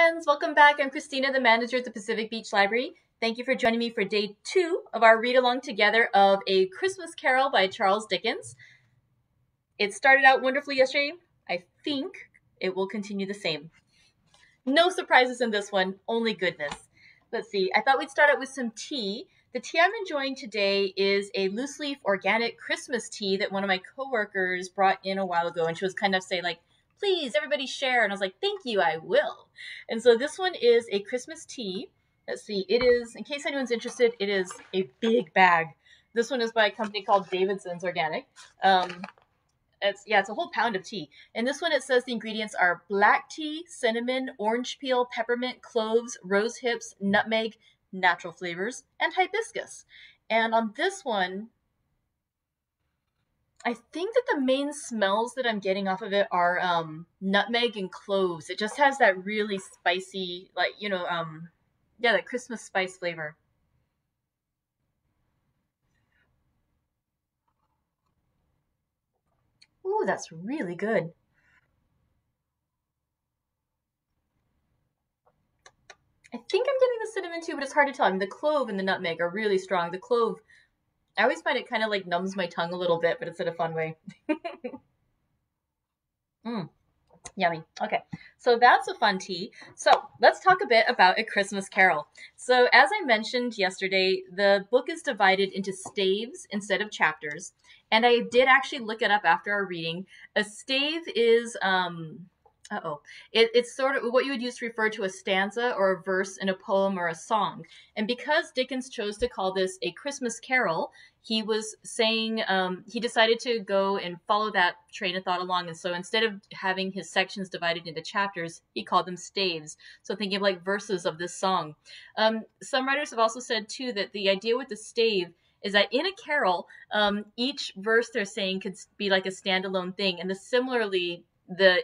friends, welcome back. I'm Christina, the manager at the Pacific Beach Library. Thank you for joining me for day 2 of our read-along together of A Christmas Carol by Charles Dickens. It started out wonderfully yesterday. I think it will continue the same. No surprises in this one, only goodness. Let's see, I thought we'd start out with some tea. The tea I'm enjoying today is a loose leaf organic Christmas tea that one of my coworkers brought in a while ago, and she was kind of saying like, please, everybody share. And I was like, thank you, I will. And so this one is a Christmas tea. Let's see, it is, in case anyone's interested, it is a big bag. This one is by a company called Davidson's Organic. It's a whole pound of tea. And this one, it says the ingredients are black tea, cinnamon, orange peel, peppermint, cloves, rose hips, nutmeg, natural flavors, and hibiscus. And on this one, I think that the main smells that I'm getting off of it are nutmeg and cloves. It just has that really spicy, like, that Christmas spice flavor. Ooh, that's really good. I think I'm getting the cinnamon too, but it's hard to tell. I mean, the clove and the nutmeg are really strong. The clove, I always find it kind of like numbs my tongue a little bit, but it's in a fun way. Yummy. Okay, so that's a fun tea. So let's talk a bit about A Christmas Carol. So as I mentioned yesterday, the book is divided into staves instead of chapters. And I did actually look it up after our reading. A stave is, it's sort of what you would use to refer to a stanza or a verse in a poem or a song. And because Dickens chose to call this A Christmas Carol, he was saying, he decided to go and follow that train of thought along. And so instead of having his sections divided into chapters, he called them staves. So thinking of like verses of this song. Some writers have also said too that the idea with the stave is that in a carol, each verse they're saying could be like a standalone thing. And similarly,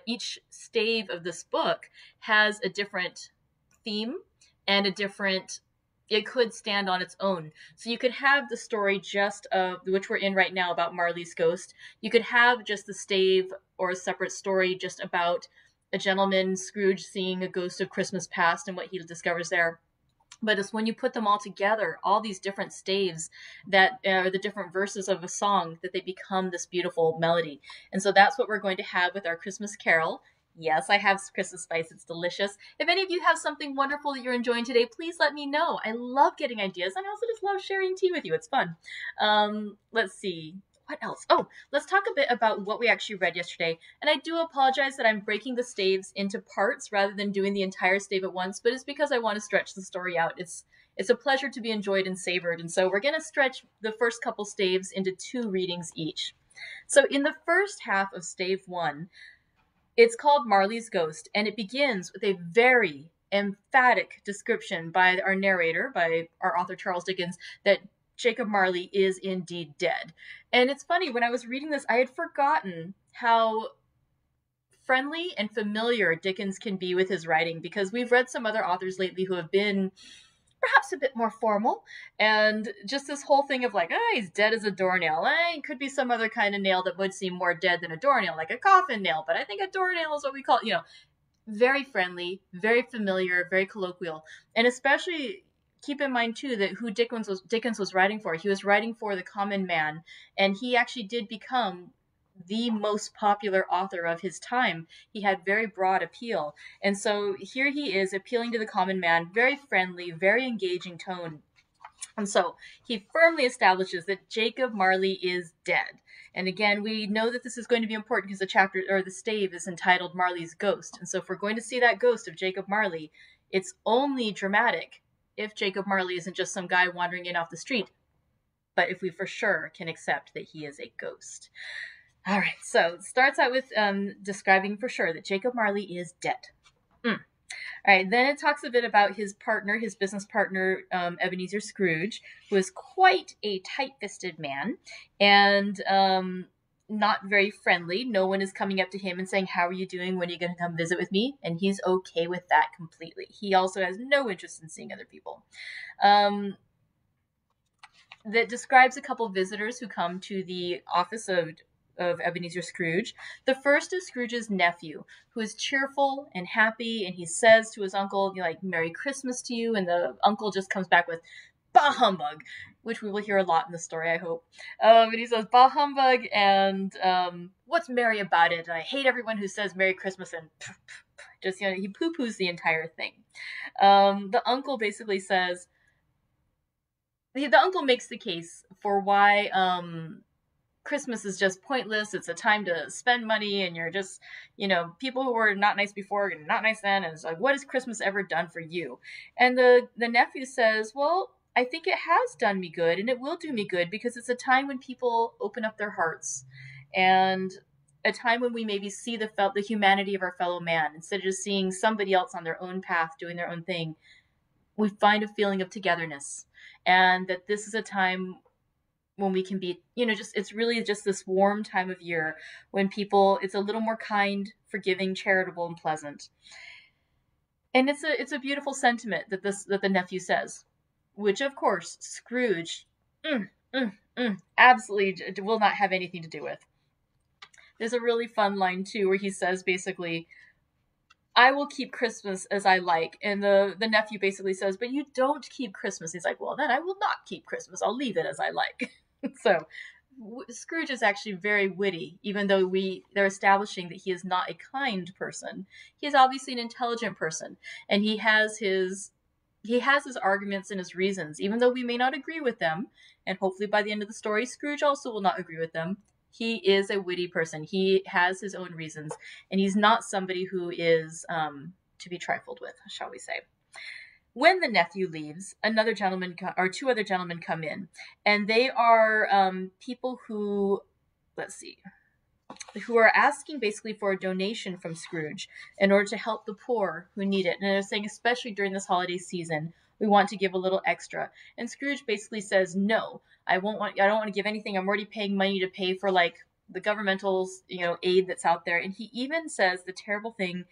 each stave of this book has a different theme and it could stand on its own. So you could have the story just of, which we're in right now, about Marley's ghost. You could have just the stave or a separate story just about a gentleman, Scrooge, seeing a ghost of Christmas past and what he discovers there. But it's when you put them all together, all these different staves that are the different verses of a song, that they become this beautiful melody. And so that's what we're going to have with our Christmas Carol. Yes, I have Christmas spice. It's delicious. If any of you have something wonderful that you're enjoying today, please let me know. I love getting ideas, and I also just love sharing tea with you. It's fun. Let's see. What else? Oh, let's talk a bit about what we actually read yesterday. And I do apologize that I'm breaking the staves into parts rather than doing the entire stave at once, but it's because I want to stretch the story out. It's a pleasure to be enjoyed and savored. And so we're going to stretch the first couple staves into 2 readings each. So in the first half of stave 1, it's called Marley's Ghost, and it begins with a very emphatic description by our narrator, by our author Charles Dickens, that Jacob Marley is indeed dead. And it's funny, when I was reading this, I had forgotten how friendly and familiar Dickens can be with his writing, because we've read some other authors lately who have been perhaps a bit more formal, and just this whole thing of like, he's dead as a doornail. It could be some other kind of nail that would seem more dead than a doornail, like a coffin nail, but I think a doornail is what we call it, very friendly, very familiar, very colloquial. And especially keep in mind too that who Dickens was writing for. He was writing for the common man, and he actually did become the most popular author of his time. He had very broad appeal. And so here he is appealing to the common man, very friendly, very engaging tone. And so he firmly establishes that Jacob Marley is dead. And again, we know that this is going to be important because the chapter, or the stave, is entitled Marley's Ghost. And so if we're going to see that ghost of Jacob Marley, it's only dramatic if Jacob Marley isn't just some guy wandering in off the street, but if we for sure can accept that he is a ghost. All right, so it starts out with describing for sure that Jacob Marley is dead. All right, then it talks a bit about his partner, his business partner, Ebenezer Scrooge, who is quite a tight-fisted man and not very friendly. No one is coming up to him and saying, how are you doing? When are you going to come visit with me? And he's okay with that completely. He also has no interest in seeing other people. That describes a couple visitors who come to the office of of Ebenezer Scrooge. The first is Scrooge's nephew, who is cheerful and happy, and he says to his uncle, like, Merry Christmas to you, and the uncle just comes back with, bah humbug, which we will hear a lot in the story, I hope. And he says, bah humbug, and what's merry about it? I hate everyone who says Merry Christmas, and just, he poo-poos the entire thing. The uncle basically says, the uncle makes the case for why Christmas is just pointless. It's a time to spend money, and you're just, people who were not nice before are not nice then, and it's like, what has Christmas ever done for you? And the nephew says, well, I think it has done me good, and it will do me good, because it's a time when people open up their hearts, and a time when we maybe see the humanity of our fellow man. Instead of just seeing somebody else on their own path doing their own thing, we find a feeling of togetherness, and that this is a time when we can be, it's really just this warm time of year when it's a little more kind, forgiving, charitable, and pleasant. And it's a beautiful sentiment that the nephew says, which of course Scrooge absolutely will not have anything to do with. There's a really fun line too where he says basically, I will keep Christmas as I like. And the nephew basically says, but you don't keep Christmas. He's like, well, then I will not keep Christmas. I'll leave it as I like. So Scrooge is actually very witty, even though they're establishing that he is not a kind person. He is obviously an intelligent person, and he has his arguments and his reasons, even though we may not agree with them. And hopefully by the end of the story, Scrooge also will not agree with them. He is a witty person. He has his own reasons, and he's not somebody who is to be trifled with, shall we say. When the nephew leaves, two other gentlemen come in, and they are people who, who are asking basically for a donation from Scrooge in order to help the poor who need it. And they're saying, especially during this holiday season, we want to give a little extra. And Scrooge basically says, no, I don't want to give anything. I'm already paying money to pay for like the governmental, aid that's out there. And he even says the terrible thing.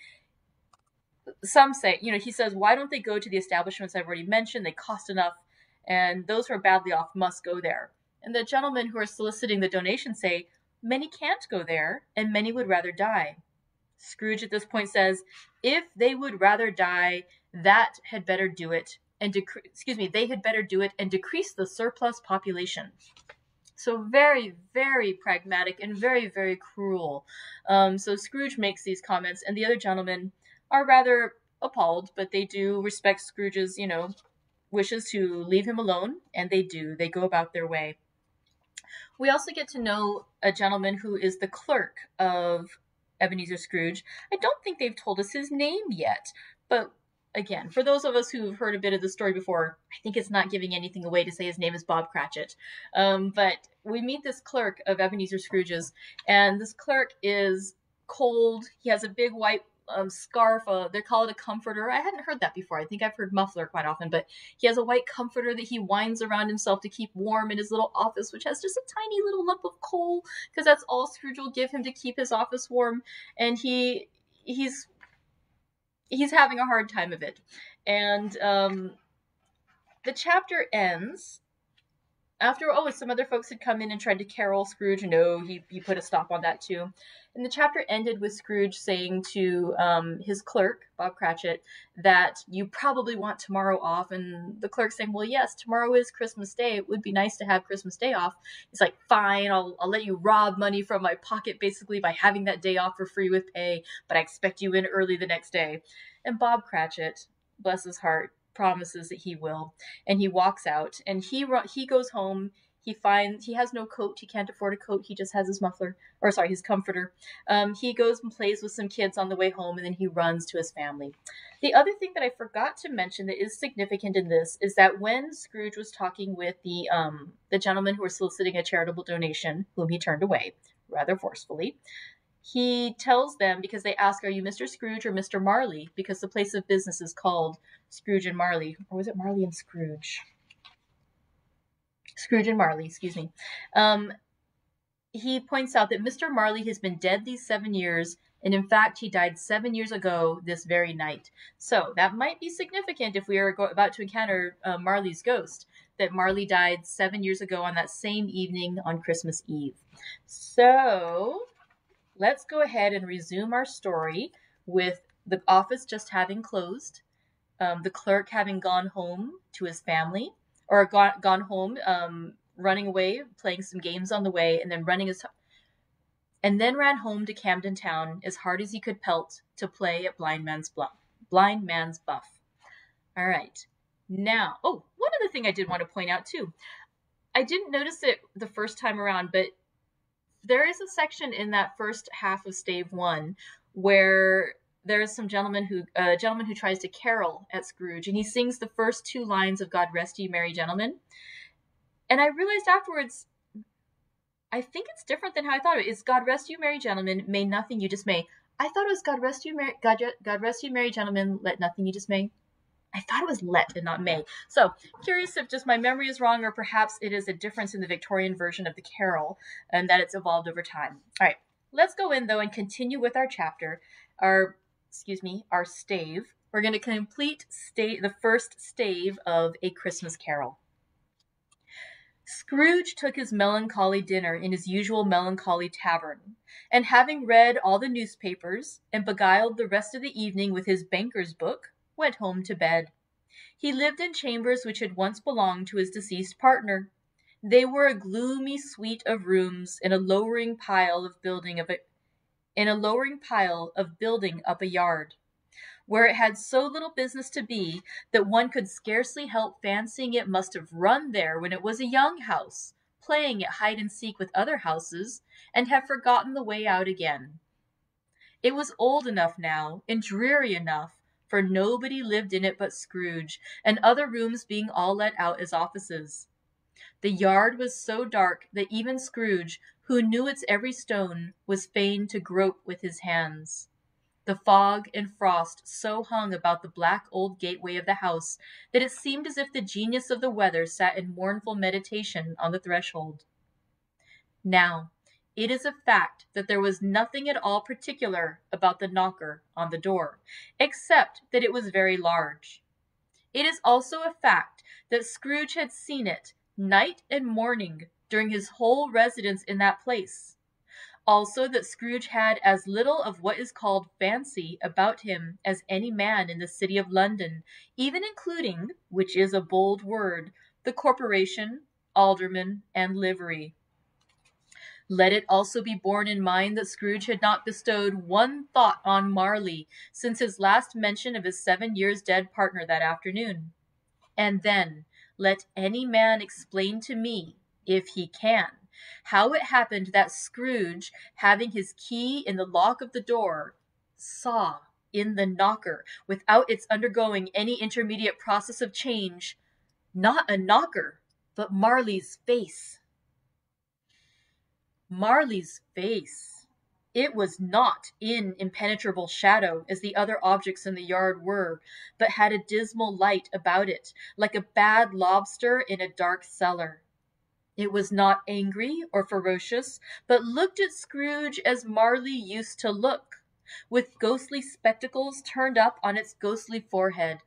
Some say, he says, why don't they go to the establishments I've already mentioned? They cost enough, and those who are badly off must go there. And the gentlemen who are soliciting the donation say, many can't go there, and many would rather die. Scrooge at this point says, if they would rather die, that had better do it, and they had better do it and decrease the surplus population. So very, very pragmatic and very, very cruel. So Scrooge makes these comments, and the other gentlemen are rather appalled, but they do respect Scrooge's, wishes to leave him alone, and they do. They go about their way. We also get to know a gentleman who is the clerk of Ebenezer Scrooge. I don't think they've told us his name yet, but again, for those of us who've heard a bit of the story before, I think it's not giving anything away to say his name is Bob Cratchit. But we meet this clerk of Ebenezer Scrooge's, and this clerk is cold. He has a big white scarf. They call it a comforter. I hadn't heard that before. I think I've heard muffler quite often, but he has a white comforter that he winds around himself to keep warm in his little office, which has just a tiny little lump of coal, because that's all Scrooge will give him to keep his office warm. And he's having a hard time of it. And the chapter ends after, some other folks had come in and tried to carol Scrooge. No, he put a stop on that too. And the chapter ended with Scrooge saying to his clerk, Bob Cratchit, that you probably want tomorrow off. And the clerk saying, well, yes, tomorrow is Christmas Day. It would be nice to have Christmas Day off. He's like, fine, I'll let you rob money from my pocket basically by having that day off for free with pay, but I expect you in early the next day. And Bob Cratchit, bless his heart, promises that he will, and he walks out, and he goes home. He has no coat. He can't afford a coat. He just has his his comforter. He goes and plays with some kids on the way home, and then he runs to his family. The other thing that I forgot to mention that is significant in this is that when Scrooge was talking with the gentlemen who were soliciting a charitable donation, whom he turned away rather forcefully, he tells them, because they ask, are you Mr. Scrooge or Mr. Marley? Because the place of business is called Scrooge and Marley. Or was it Marley and Scrooge? Scrooge and Marley, excuse me. He points out that Mr. Marley has been dead these 7 years, And in fact, he died 7 years ago this very night. So that might be significant if we are about to encounter Marley's ghost, that Marley died 7 years ago on that same evening on Christmas Eve. So let's go ahead and resume our story with the office just having closed, the clerk having gone home to his family, or gone home, running away, playing some games on the way, and then ran home to Camden Town as hard as he could pelt to play at Blind Man's Buff. All right. Now, one other thing I did want to point out too. I didn't notice it the first time around, but there is a section in that first half of Stave 1 where there is a gentleman who tries to carol at Scrooge, and he sings the first 2 lines of God Rest Ye Merry Gentlemen. And I realized afterwards, I think it's different than how I thought of it. It's God Rest You Merry Gentlemen, may nothing you dismay. I thought it was God Rest You Merry Gentlemen, let nothing you dismay. I thought it was let and not may. So, curious if just my memory is wrong, or perhaps it is a difference in the Victorian version of the carol and that it's evolved over time. All right, let's go in though and continue with our chapter, our stave. We're going to complete the first stave of A Christmas Carol. Scrooge took his melancholy dinner in his usual melancholy tavern, and having read all the newspapers and beguiled the rest of the evening with his banker's book, went home to bed. He lived in chambers which had once belonged to his deceased partner. They were a gloomy suite of rooms in a lowering pile of building up a yard, where it had so little business to be that one could scarcely help fancying it must have run there when it was a young house, playing at hide-and-seek with other houses, and have forgotten the way out again. It was old enough now, and dreary enough, for nobody lived in it but Scrooge, and other rooms being all let out as offices. The yard was so dark that even Scrooge, who knew its every stone, was fain to grope with his hands. The fog and frost so hung about the black old gateway of the house that it seemed as if the genius of the weather sat in mournful meditation on the threshold. Now, it is a fact that there was nothing at all particular about the knocker on the door, except that it was very large. It is also a fact that Scrooge had seen it night and morning during his whole residence in that place. Also that Scrooge had as little of what is called fancy about him as any man in the city of London, even including, which is a bold word, the corporation, aldermen, and livery. Let it also be borne in mind that Scrooge had not bestowed one thought on Marley since his last mention of his 7 years dead partner that afternoon. And then, let any man explain to me, if he can, how it happened that Scrooge, having his key in the lock of the door, saw in the knocker, without its undergoing any intermediate process of change, not a knocker, but Marley's face. Marley's face. It was not in impenetrable shadow, as the other objects in the yard were, but had a dismal light about it, like a bad lobster in a dark cellar. It was not angry or ferocious, but looked at Scrooge as Marley used to look, with ghostly spectacles turned up on its ghostly forehead.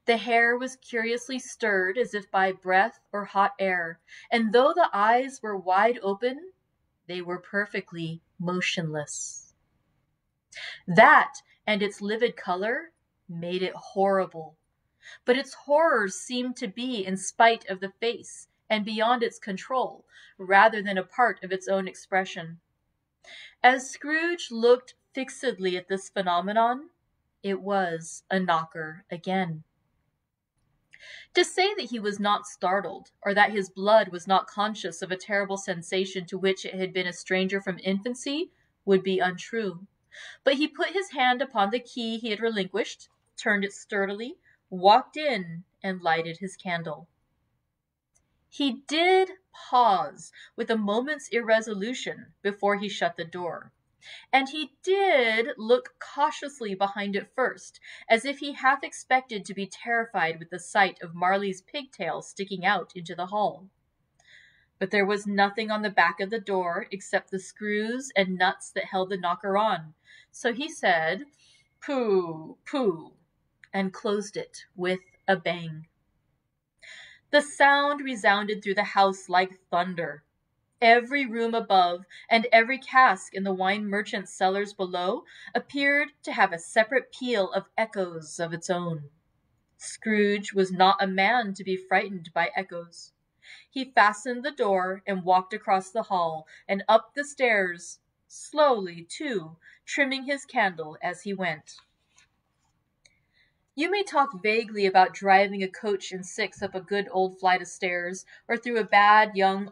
The hair was curiously stirred as if by breath or hot air, and though the eyes were wide open, they were perfectly motionless. That and its livid color made it horrible, but its horrors seemed to be in spite of the face and beyond its control, rather than a part of its own expression. As Scrooge looked fixedly at this phenomenon, it was a knocker again. To say that he was not startled, or that his blood was not conscious of a terrible sensation to which it had been a stranger from infancy, would be untrue. But he put his hand upon the key he had relinquished, turned it sturdily, walked in, and lighted his candle. He did pause with a moment's irresolution before he shut the door, and he did look cautiously behind it first, as if he half expected to be terrified with the sight of Marley's pigtail sticking out into the hall. But there was nothing on the back of the door except the screws and nuts that held the knocker on, So he said, "Pooh, pooh," and closed it with a bang. The sound resounded through the house like thunder. Every room above and every cask in the wine merchant's cellars below appeared to have a separate peal of echoes of its own. Scrooge was not a man to be frightened by echoes. He fastened the door and walked across the hall and up the stairs, slowly, too, trimming his candle as he went. You may talk vaguely about driving a coach and six up a good old flight of stairs, or through a bad young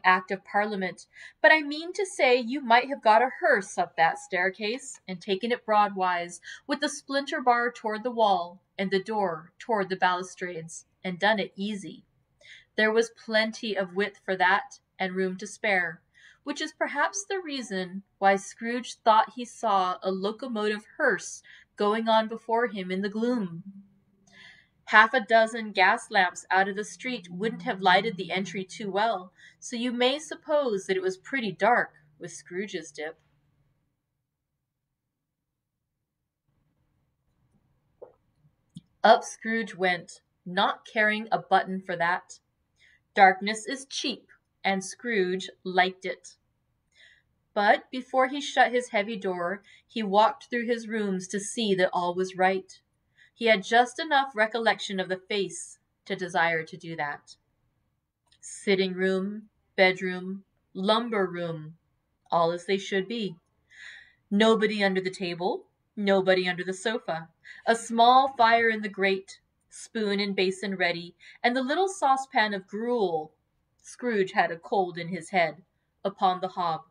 Act of Parliament, but I mean to say you might have got a hearse up that staircase, and taken it broadwise, with the splinter bar toward the wall, and the door toward the balustrades, and done it easy. There was plenty of width for that, and room to spare, which is perhaps the reason why Scrooge thought he saw a locomotive hearse going on before him in the gloom. Half a dozen gas lamps out of the street wouldn't have lighted the entry too well, so you may suppose that it was pretty dark with Scrooge's dip. Up Scrooge went, not caring a button for that. Darkness is cheap, and Scrooge liked it. But before he shut his heavy door, he walked through his rooms to see that all was right. He had just enough recollection of the face to desire to do that. Sitting room, bedroom, lumber room, all as they should be. Nobody under the table, nobody under the sofa. A small fire in the grate, spoon and basin ready, and the little saucepan of gruel (Scrooge had a cold in his head) upon the hob.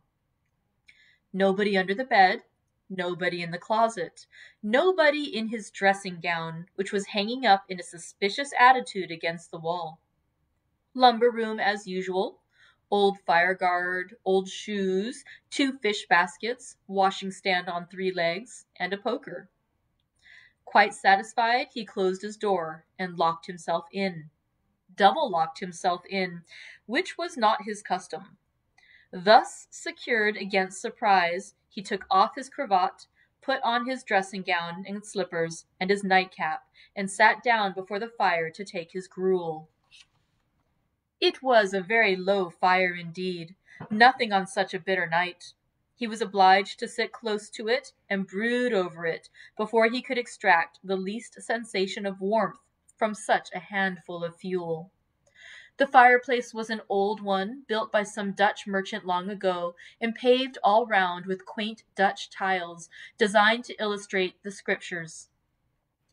Nobody under the bed, nobody in the closet, nobody in his dressing gown, which was hanging up in a suspicious attitude against the wall. Lumber room as usual. Old fire guard, old shoes, 2 fish baskets, washing stand on 3 legs, and a poker. Quite satisfied, he closed his door and locked himself in. Double locked himself in, which was not his custom. Thus secured against surprise, he took off his cravat, put on his dressing gown and slippers and his nightcap, and sat down before the fire to take his gruel. It was a very low fire indeed, nothing on such a bitter night. He was obliged to sit close to it and brood over it before he could extract the least sensation of warmth from such a handful of fuel. The fireplace was an old one, built by some Dutch merchant long ago, and paved all round with quaint Dutch tiles, designed to illustrate the Scriptures.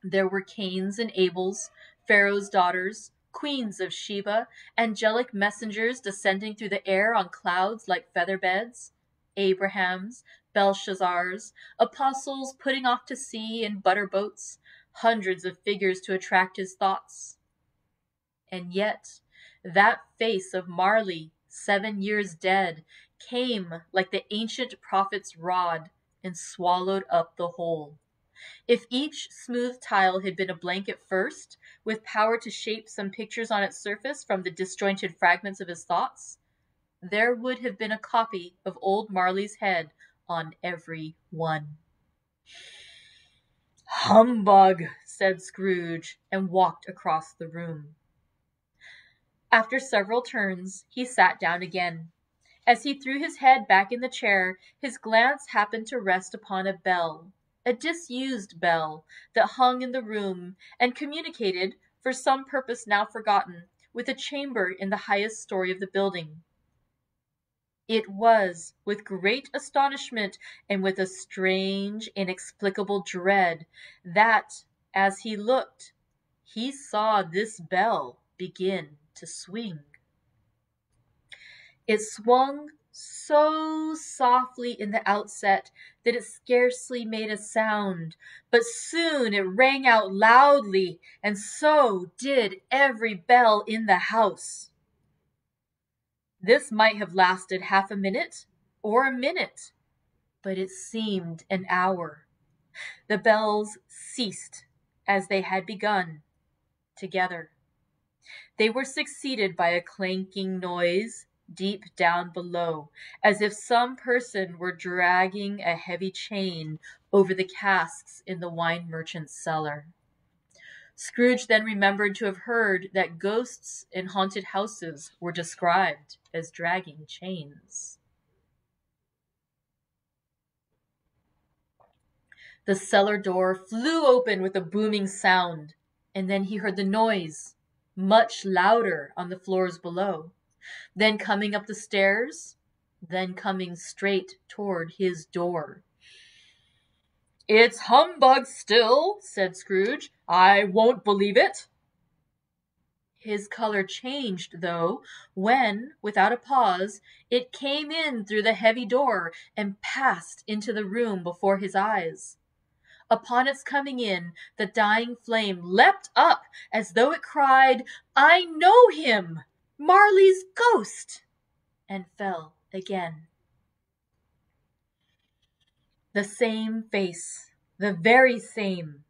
There were Cains and Abels, Pharaoh's daughters, queens of Sheba, angelic messengers descending through the air on clouds like feather beds, Abrahams, Belshazzars, apostles putting off to sea in butter boats, hundreds of figures to attract his thoughts. And yet, that face of Marley, 7 years dead, came like the ancient prophet's rod and swallowed up the whole. If each smooth tile had been a blank at first, with power to shape some pictures on its surface from the disjointed fragments of his thoughts, there would have been a copy of old Marley's head on every one. "Humbug," said Scrooge, and walked across the room. After several turns, he sat down again. As he threw his head back in the chair, his glance happened to rest upon a bell, a disused bell, that hung in the room, and communicated, for some purpose now forgotten, with a chamber in the highest story of the building. It was with great astonishment and with a strange, inexplicable dread that, as he looked, he saw this bell begin to swing. It swung so softly in the outset that it scarcely made a sound, but soon it rang out loudly, and so did every bell in the house. This might have lasted half a minute or a minute, but it seemed an hour. The bells ceased as they had begun, together. They were succeeded by a clanking noise, deep down below, as if some person were dragging a heavy chain over the casks in the wine merchant's cellar. Scrooge then remembered to have heard that ghosts in haunted houses were described as dragging chains. The cellar door flew open with a booming sound, and then he heard the noise, much louder on the floors below, then coming up the stairs, then coming straight toward his door. "It's humbug still," said Scrooge. "I won't believe it." His color changed, though, when, without a pause, it came in through the heavy door and passed into the room before his eyes. Upon its coming in, the dying flame leapt up as though it cried, "I know him! Marley's ghost!" and fell again. The same face, the very same.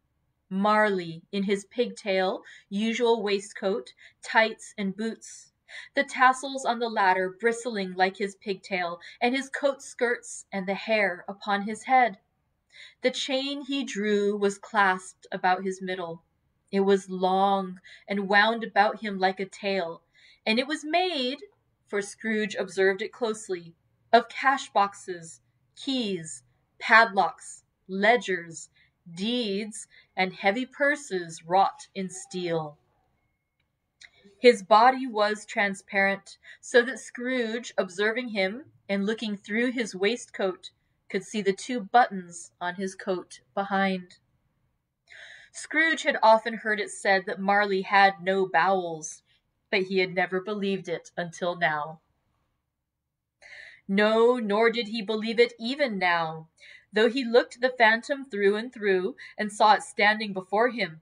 Marley in his pigtail, usual waistcoat, tights, and boots, the tassels on the latter bristling like his pigtail, and his coat skirts and the hair upon his head. The chain he drew was clasped about his middle. It was long and wound about him like a tail, and it was made, for Scrooge observed it closely, of cash boxes, keys, padlocks, ledgers, deeds, and heavy purses wrought in steel. His body was transparent, so that Scrooge, observing him and looking through his waistcoat, could see the 2 buttons on his coat behind. Scrooge had often heard it said that Marley had no bowels, but he had never believed it until now. No, nor did he believe it even now, though he looked the phantom through and through, and saw it standing before him,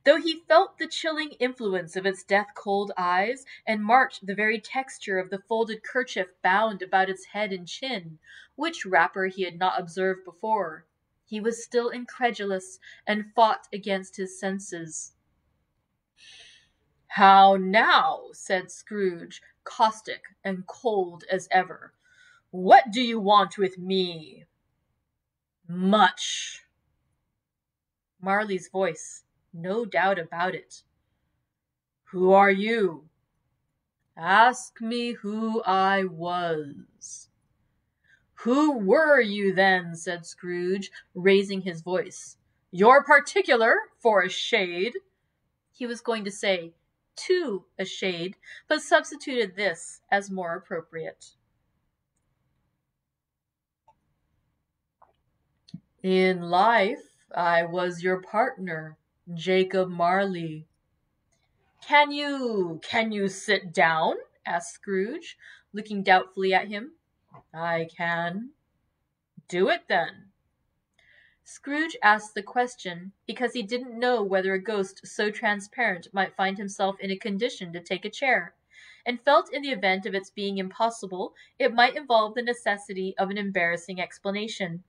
though he felt the chilling influence of its death-cold eyes, and marked the very texture of the folded kerchief bound about its head and chin, which wrapper he had not observed before. He was still incredulous, and fought against his senses. "How now?" said Scrooge, caustic and cold as ever. "What do you want with me?" "Much." Marley's voice, no doubt about it. "Who are you?" "Ask me who I was." "Who were you then?" said Scrooge, raising his voice. "You're particular, for a shade." He was going to say, "to a shade," but substituted this as more appropriate. "In life, I was your partner, Jacob Marley." Can you sit down?" asked Scrooge, looking doubtfully at him. "I can." "Do it, then." Scrooge asked the question because he didn't know whether a ghost so transparent might find himself in a condition to take a chair, and felt in the event of its being impossible, it might involve the necessity of an embarrassing explanation.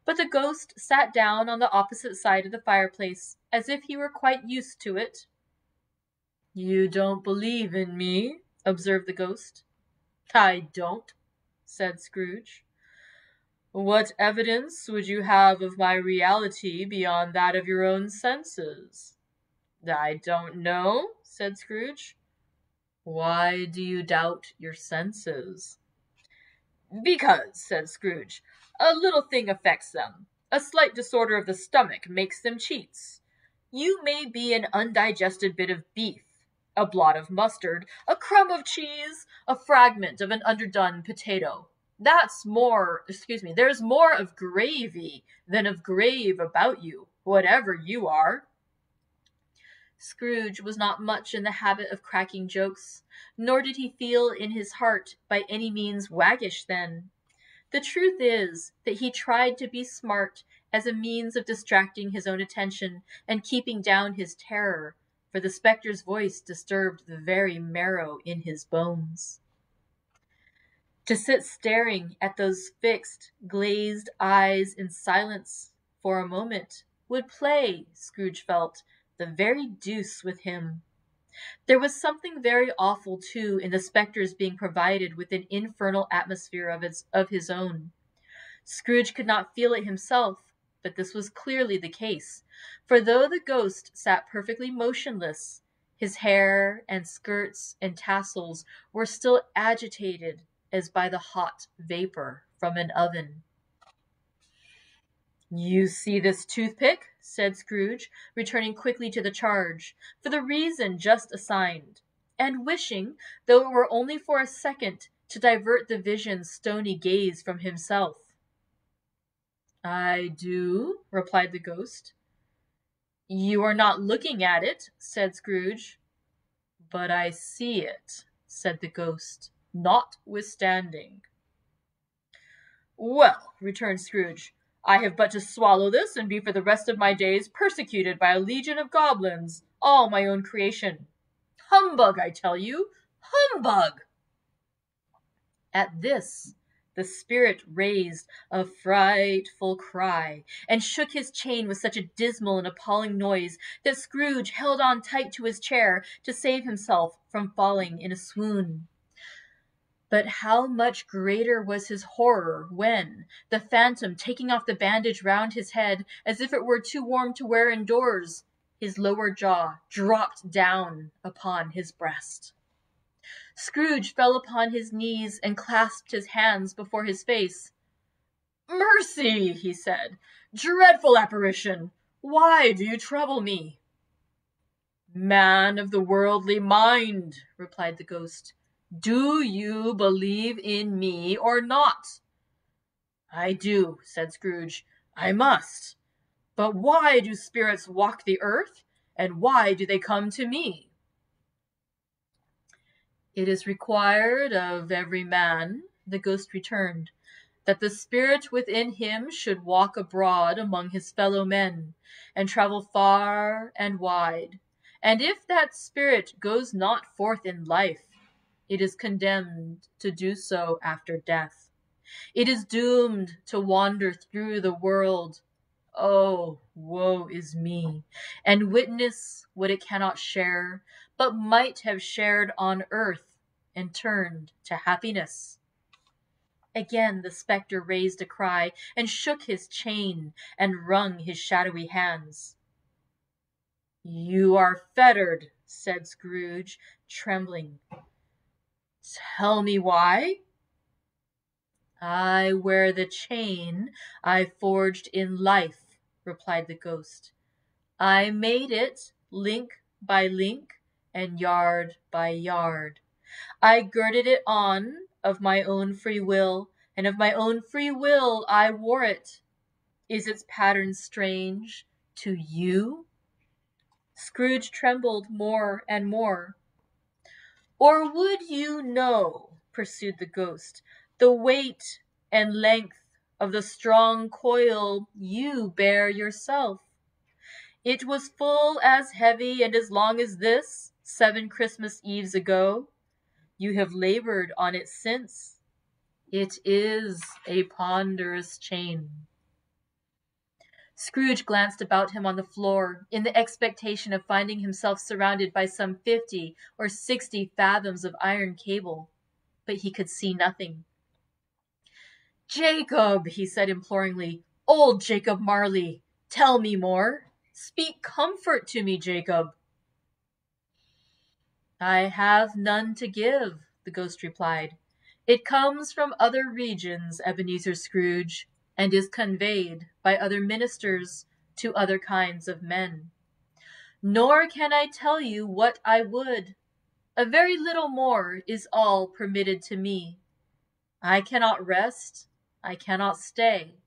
But the ghost sat down on the opposite side of the fireplace, as if he were quite used to it. "You don't believe in me?" observed the ghost. "I don't," said Scrooge. "What evidence would you have of my reality beyond that of your own senses?" "I don't know," said Scrooge. "Why do you doubt your senses?" "Because," said Scrooge, "a little thing affects them. A slight disorder of the stomach makes them cheats. You may be an undigested bit of beef, a blot of mustard, a crumb of cheese, a fragment of an underdone potato. There's more of gravy than of grave about you, whatever you are." Scrooge was not much in the habit of cracking jokes, nor did he feel in his heart by any means waggish then. The truth is that he tried to be smart as a means of distracting his own attention and keeping down his terror, for the spectre's voice disturbed the very marrow in his bones. To sit staring at those fixed, glazed eyes in silence for a moment would play, Scrooge felt, the very deuce with him. There was something very awful, too, in the spectre's being provided with an infernal atmosphere of his own. Scrooge could not feel it himself, but this was clearly the case, for though the ghost sat perfectly motionless, his hair and skirts and tassels were still agitated as by the hot vapor from an oven. "You see this toothpick?" said Scrooge, returning quickly to the charge, for the reason just assigned, and wishing, though it were only for a second, to divert the vision's stony gaze from himself. "I do," replied the ghost. "You are not looking at it," said Scrooge. "But I see it," said the ghost, "notwithstanding." "Well," returned Scrooge, "I have but to swallow this, and be for the rest of my days persecuted by a legion of goblins, all my own creation. Humbug, I tell you! Humbug!" At this, the spirit raised a frightful cry, and shook his chain with such a dismal and appalling noise that Scrooge held on tight to his chair to save himself from falling in a swoon. But how much greater was his horror when, the phantom taking off the bandage round his head as if it were too warm to wear indoors, his lower jaw dropped down upon his breast. Scrooge fell upon his knees and clasped his hands before his face. "Mercy!" he said. "Dreadful apparition! Why do you trouble me?" "Man of the worldly mind," replied the ghost, "do you believe in me or not?" "I do," said Scrooge. "I must. But why do spirits walk the earth, and why do they come to me?" "It is required of every man," the ghost returned, "that the spirit within him should walk abroad among his fellow men, and travel far and wide. And if that spirit goes not forth in life, it is condemned to do so after death. It is doomed to wander through the world, oh, woe is me, and witness what it cannot share, but might have shared on earth, and turned to happiness." Again the spectre raised a cry, and shook his chain, and wrung his shadowy hands. "You are fettered," said Scrooge, trembling. "Tell me why?" "I wear the chain I forged in life," replied the ghost. "I made it link by link, and yard by yard. I girded it on of my own free will, and of my own free will I wore it. Is its pattern strange to you?" Scrooge trembled more and more. "Or would you know," pursued the ghost, "the weight and length of the strong coil you bear yourself? It was full as heavy and as long as this, 7 Christmas Eves ago. You have labored on it since. It is a ponderous chain." Scrooge glanced about him on the floor, in the expectation of finding himself surrounded by some 50 or 60 fathoms of iron cable, but he could see nothing. "Jacob," he said imploringly, "old Jacob Marley, tell me more. Speak comfort to me, Jacob." "I have none to give," the ghost replied. "It comes from other regions, Ebenezer Scrooge, and is conveyed by other ministers to other kinds of men. Nor can I tell you what I would. A very little more is all permitted to me. I cannot rest, I cannot stay,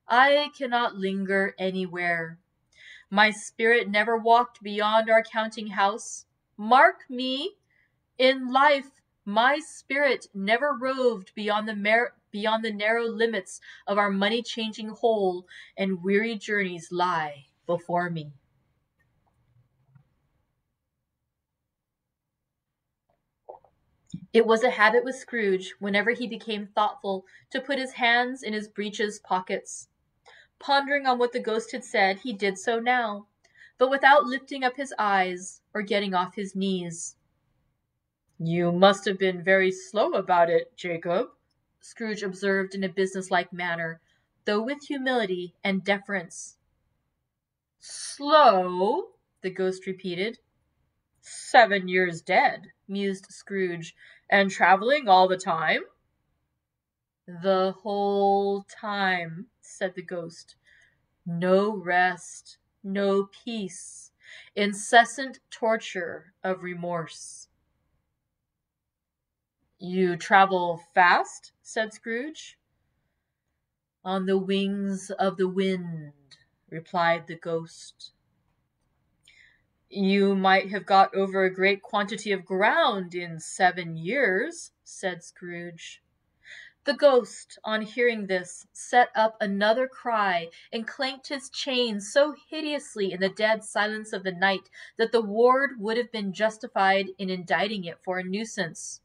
I cannot linger anywhere. My spirit never walked beyond our counting house. Mark me, in life my spirit never roved beyond the narrow limits of our money-changing hole, and weary journeys lie before me." It was a habit with Scrooge, whenever he became thoughtful, to put his hands in his breeches pockets. Pondering on what the ghost had said, he did so now. but without lifting up his eyes or getting off his knees. You must have been very slow about it, Jacob, Scrooge observed in a businesslike manner, though with humility and deference. Slow? The ghost repeated. 7 years dead, mused Scrooge. and traveling all the time? The whole time, said the ghost. No rest, no peace, incessant torture of remorse. You travel fast? Said Scrooge. On the wings of the wind, replied the ghost. You might have got over a great quantity of ground in 7 years, said Scrooge. The ghost, on hearing this, set up another cry, and clanked his chain so hideously in the dead silence of the night that the ward would have been justified in indicting it for a nuisance.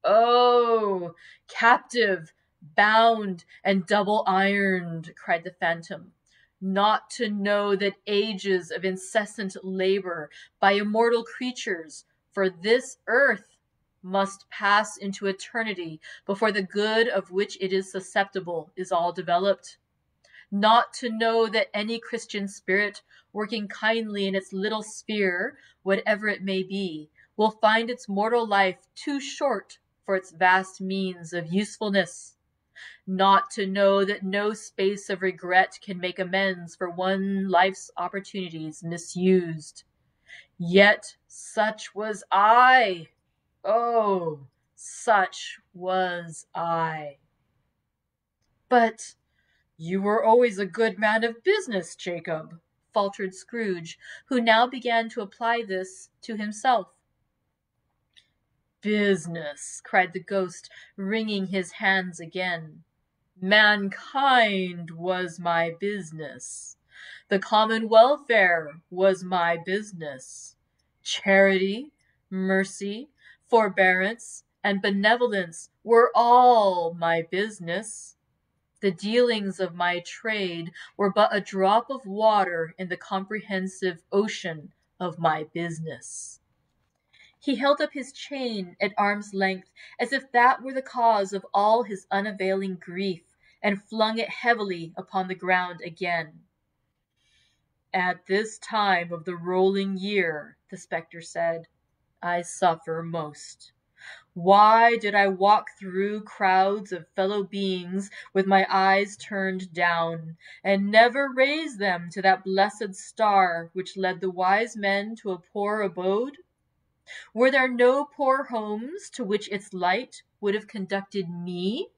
Oh, captive, bound, and double-ironed, cried the phantom, not to know that ages of incessant labor by immortal creatures for this earth must pass into eternity before the good of which it is susceptible is all developed. Not to know that any Christian spirit, working kindly in its little sphere, whatever it may be, will find its mortal life too short for its vast means of usefulness. Not to know that no space of regret can make amends for one life's opportunities misused. Yet such was I. Oh, such was I. But you were always a good man of business, Jacob, faltered Scrooge, who now began to apply this to himself. Business, cried the ghost, wringing his hands again. Mankind was my business. The common welfare was my business. Charity, mercy, forbearance, and benevolence were all my business. The dealings of my trade were but a drop of water in the comprehensive ocean of my business. He held up his chain at arm's length, as if that were the cause of all his unavailing grief, and flung it heavily upon the ground again. At this time of the rolling year, the spectre said, I suffer most. Why did I walk through crowds of fellow beings with my eyes turned down, and never raise them to that blessed star which led the wise men to a poor abode? Were there no poor homes to which its light would have conducted me?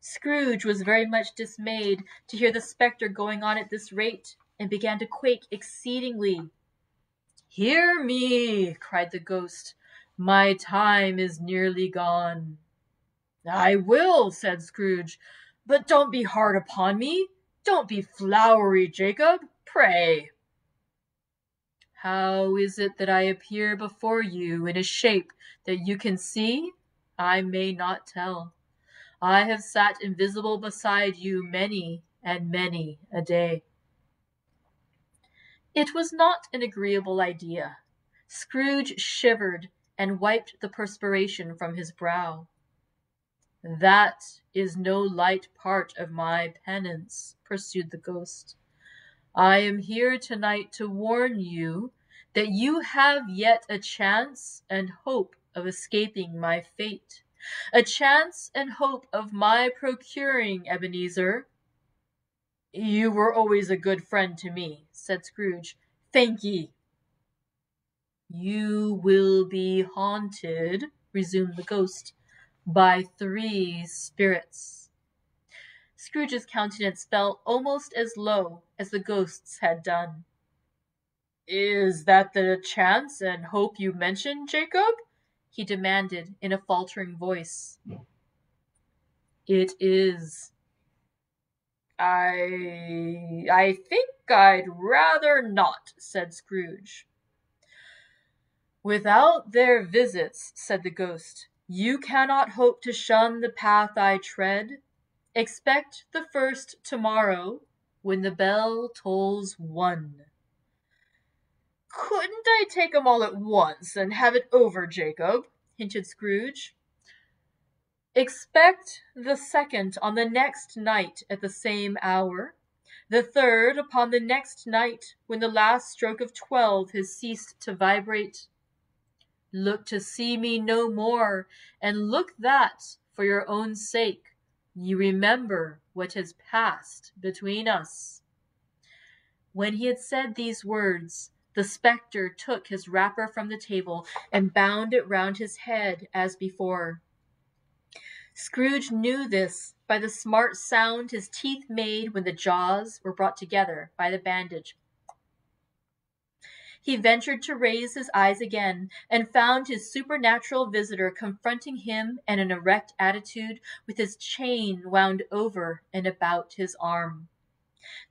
Scrooge was very much dismayed to hear the spectre going on at this rate, and began to quake exceedingly. Hear me, cried the ghost. My time is nearly gone. I will, said Scrooge, but don't be hard upon me. Don't be flowery, Jacob, pray. How is it that I appear before you in a shape that you can see? I may not tell. I have sat invisible beside you many and many a day. It was not an agreeable idea. Scrooge shivered and wiped the perspiration from his brow. That is no light part of my penance, pursued the ghost. I am here tonight to warn you that you have yet a chance and hope of escaping my fate, a chance and hope of my procuring Ebenezer. You were always a good friend to me, said Scrooge. Thank ye. You will be haunted, resumed the ghost, by 3 spirits. Scrooge's countenance fell almost as low as the ghost's had done. Is that the chance and hope you mentioned, Jacob? He demanded in a faltering voice. It is. I think I'd rather not, said Scrooge. Without their visits, said the ghost, you cannot hope to shun the path I tread. Expect the first tomorrow, when the bell tolls 1. Couldn't I take 'em all at once and have it over, Jacob? Hinted Scrooge. Expect the second on the next night at the same hour, the third upon the next night when the last stroke of 12 has ceased to vibrate. Look to see me no more, and look that, for your own sake, you remember what has passed between us. When he had said these words, the spectre took his wrapper from the table and bound it round his head as before. Scrooge knew this by the smart sound his teeth made when the jaws were brought together by the bandage. He ventured to raise his eyes again, and found his supernatural visitor confronting him in an erect attitude with his chain wound over and about his arm.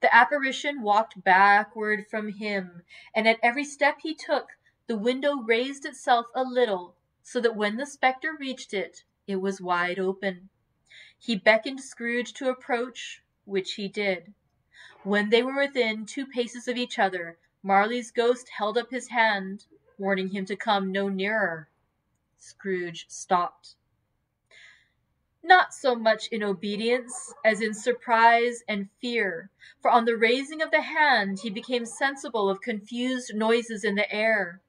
The apparition walked backward from him, and at every step he took, the window raised itself a little, so that when the spectre reached it, it was wide open. He beckoned Scrooge to approach, which he did. When they were within 2 paces of each other, Marley's ghost held up his hand, warning him to come no nearer. Scrooge stopped. Not so much in obedience as in surprise and fear, for on the raising of the hand he became sensible of confused noises in the air,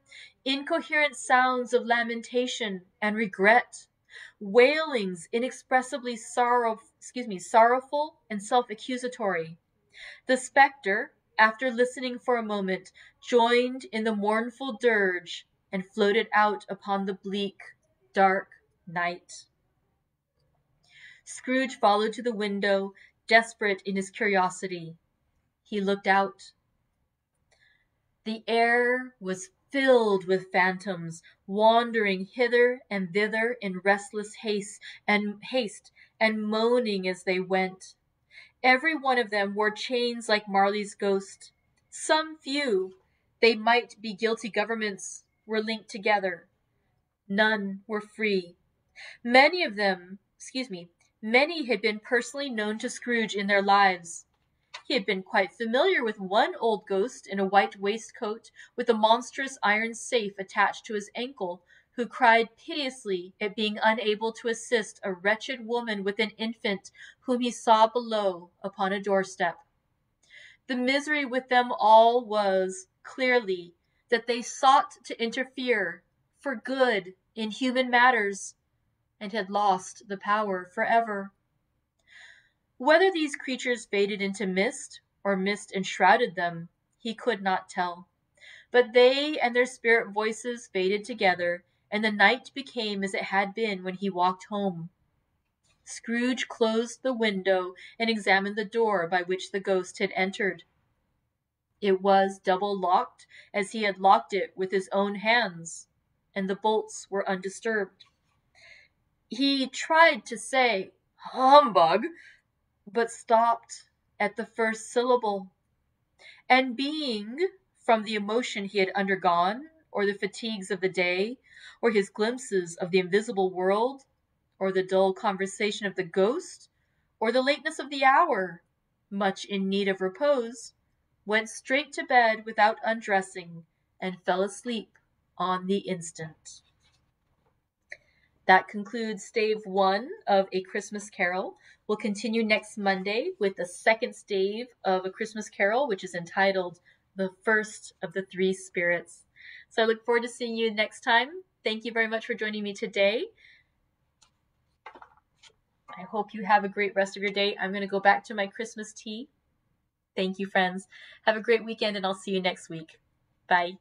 incoherent sounds of lamentation and regret, wailings inexpressibly sorrowful and self-accusatory. The spectre, after listening for a moment, joined in the mournful dirge and floated out upon the bleak, dark night. Scrooge followed to the window, desperate in his curiosity. He looked out. The air was filled with phantoms, wandering hither and thither in restless haste, and moaning as they went. Every one of them wore chains like Marley's ghost. Some few, they might be guilty governments, were linked together. None were free. Many had been personally known to Scrooge in their lives. He had been quite familiar with one old ghost in a white waistcoat with a monstrous iron safe attached to his ankle, who cried piteously at being unable to assist a wretched woman with an infant whom he saw below upon a doorstep. The misery with them all was, clearly, that they sought to interfere for good in human matters, and had lost the power forever. Whether these creatures faded into mist, or mist enshrouded them, he could not tell. But they and their spirit voices faded together, and the night became as it had been when he walked home. Scrooge closed the window and examined the door by which the ghost had entered. It was double-locked, as he had locked it with his own hands, and the bolts were undisturbed. He tried to say, "Humbug," but stopped at the first syllable. And being, from the emotion he had undergone, or the fatigues of the day, or his glimpses of the invisible world, or the dull conversation of the ghost, or the lateness of the hour, much in need of repose, went straight to bed without undressing, and fell asleep on the instant. That concludes Stave 1 of A Christmas Carol. We'll continue next Monday with the second stave of A Christmas Carol, which is entitled The First of the Three Spirits. So I look forward to seeing you next time. Thank you very much for joining me today. I hope you have a great rest of your day. I'm going to go back to my Christmas tea. Thank you, friends. Have a great weekend, and I'll see you next week. Bye.